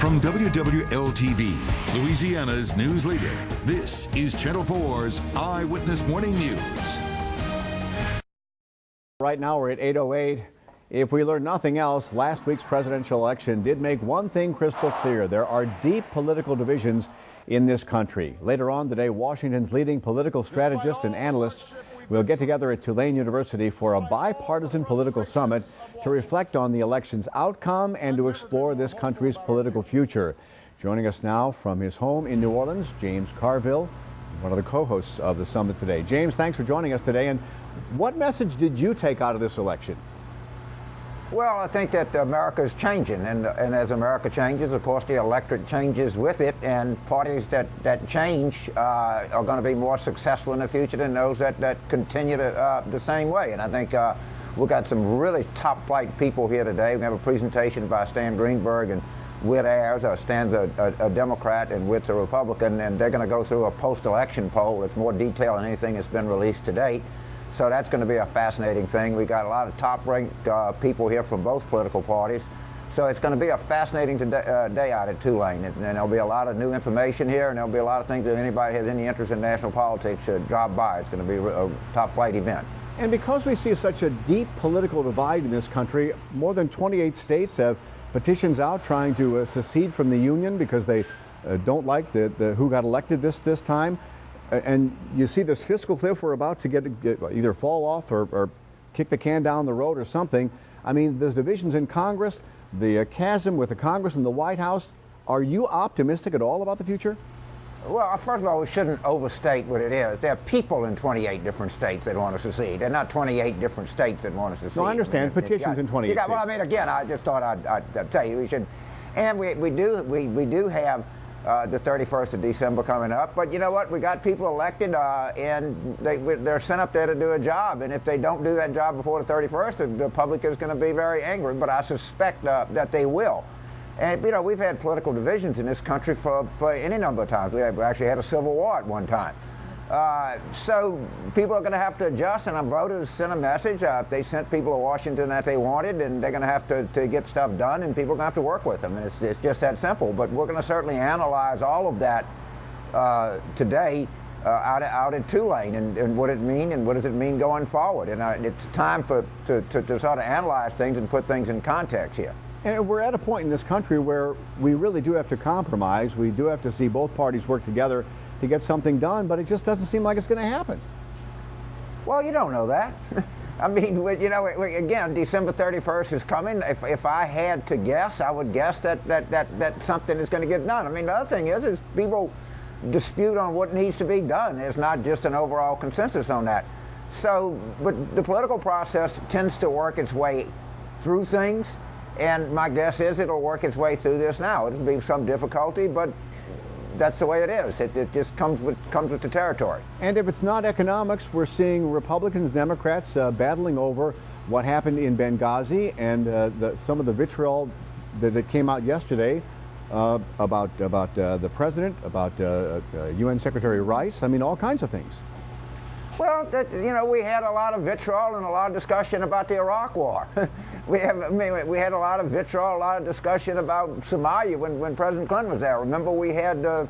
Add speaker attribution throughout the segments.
Speaker 1: From WWL-TV, Louisiana's news leader, this is Channel 4's Eyewitness Morning News.
Speaker 2: Right now we're at 8:08. If we learn nothing else, last week's presidential election did make one thing crystal clear. There are deep political divisions in this country. Later on today, Washington's leading political strategists and analysts will get together at Tulane University for a bipartisan political summit to reflect on the election's outcome and to explore this country's political future. Joining us now from his home in New Orleans, James Carville, one of the co-hosts of the summit today. James, thanks for joining us today. And what message did you take out of this election?
Speaker 3: Well, I think that America is changing, and as America changes, of course, the electorate changes with it, and parties that change are going to be more successful in the future than those that continue the same way. And I think we've got some really top-flight people here today. We have a presentation by Stan Greenberg and Whit Ayers. Stan's a Democrat and Whit's a Republican, and they're going to go through a post-election poll that's more detailed than anything that's been released to date. So that's going to be a fascinating thing. We got a lot of top-ranked people here from both political parties. So it's going to be a fascinating day out at Tulane. And there'll be a lot of new information here, and there'll be a lot of things that anybody has any interest in national politics should drop by. It's going to be a top-flight event. And
Speaker 2: because we see such a deep political divide in this country, more than 28 states have petitions out trying to secede from the union because they don't like who got elected this time. And you see this fiscal cliff we're about to get either fall off or kick the can down the road or something. I mean, there's divisions in Congress, the chasm with the Congress and the White House. Are you optimistic at all about the future?
Speaker 3: Well, first of all, we shouldn't overstate what it is. There are people in 28 different states that want to secede. They're not 28 different states that want to secede.
Speaker 2: No, I understand. Petitions in 28 states.
Speaker 3: Well, I mean, again, I just thought I'd tell you we should. And we do have the 31st of December coming up. But you know what? We got people elected, and they're sent up there to do a job. And if they don't do that job before the 31st, the public is going to be very angry. But I suspect that they will. And, you know, we've had political divisions in this country for any number of times. We actually had a civil war at one time. So people are going to have to adjust, and our voters sent a message. They sent people to Washington that they wanted, and they're going to have to get stuff done, and people are going to have to work with them. And it's just that simple. But we're going to certainly analyze all of that today out at Tulane, and what it means, and what does it mean going forward. And it's time to sort of analyze things and put things in context here.
Speaker 2: And we're at a point in this country where we really do have to compromise. We do have to see both parties work together to get something done, but it just doesn't seem like it's going to happen.
Speaker 3: Well, you don't know that. I mean, you know, again, December 31st is coming. If I had to guess, I would guess that something is going to get done. I mean, the other thing is people dispute on what needs to be done. There's not just an overall consensus on that. So, but the political process tends to work its way through things. And my guess is it'll work its way through this now. It'll be some difficulty, but that's the way it is. It just comes with the territory.
Speaker 2: And if it's not economics, we're seeing Republicans and Democrats battling over what happened in Benghazi and some of the vitriol that came out yesterday about the president, about UN Secretary Rice. I mean, all kinds of things.
Speaker 3: Well, you know, we had a lot of vitriol and a lot of discussion about the Iraq War. We had a lot of vitriol, a lot of discussion about Somalia when President Clinton was there. Remember, we had the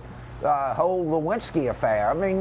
Speaker 3: whole Lewinsky affair. I mean,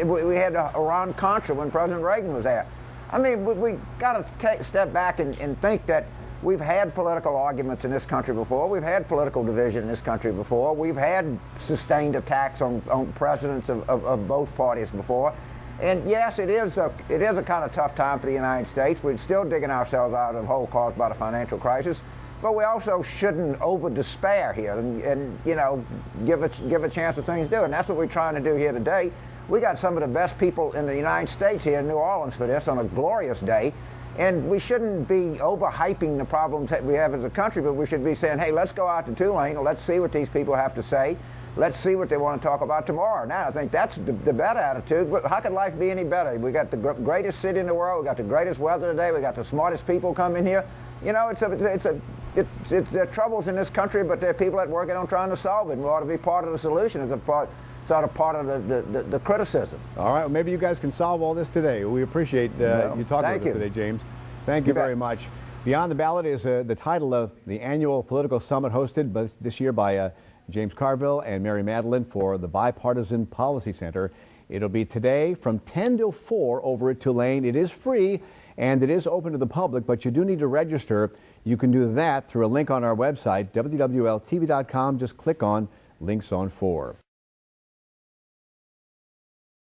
Speaker 3: we had Iran-Contra when President Reagan was there. I mean, we got to step back and think that we've had political arguments in this country before. We've had political division in this country before. We've had sustained attacks on presidents of both parties before. And yes, it is a kind of tough time for the United States. We're still digging ourselves out of the hole caused by the financial crisis, but we also shouldn't over despair here and you know, give a chance of things to do. And that's what we're trying to do here today. We got some of the best people in the United States here in New Orleans for this on a glorious day. And we shouldn't be overhyping the problems that we have as a country, but we should be saying, hey, let's go out to Tulane and let's see what these people have to say. Let's see what they want to talk about tomorrow. Now, I think that's the better attitude. How could life be any better? We got the greatest city in the world. We got the greatest weather today. We got the smartest people coming here. You know, it's there are troubles in this country, but there are people that working on trying to solve it. And we ought to be part of the solution as a part of the criticism.
Speaker 2: All right. Well, maybe you guys can solve all this today. We appreciate you talking with us today, James. Thank you very much. Beyond the Ballot is the title of the annual political summit hosted this year by James Carville and Mary Madeline for the Bipartisan Policy Center. It'll be today from 10 till 4 over at Tulane. It is free and it is open to the public, but you do need to register. You can do that through a link on our website, WWL-TV.com. Just click on Links on 4.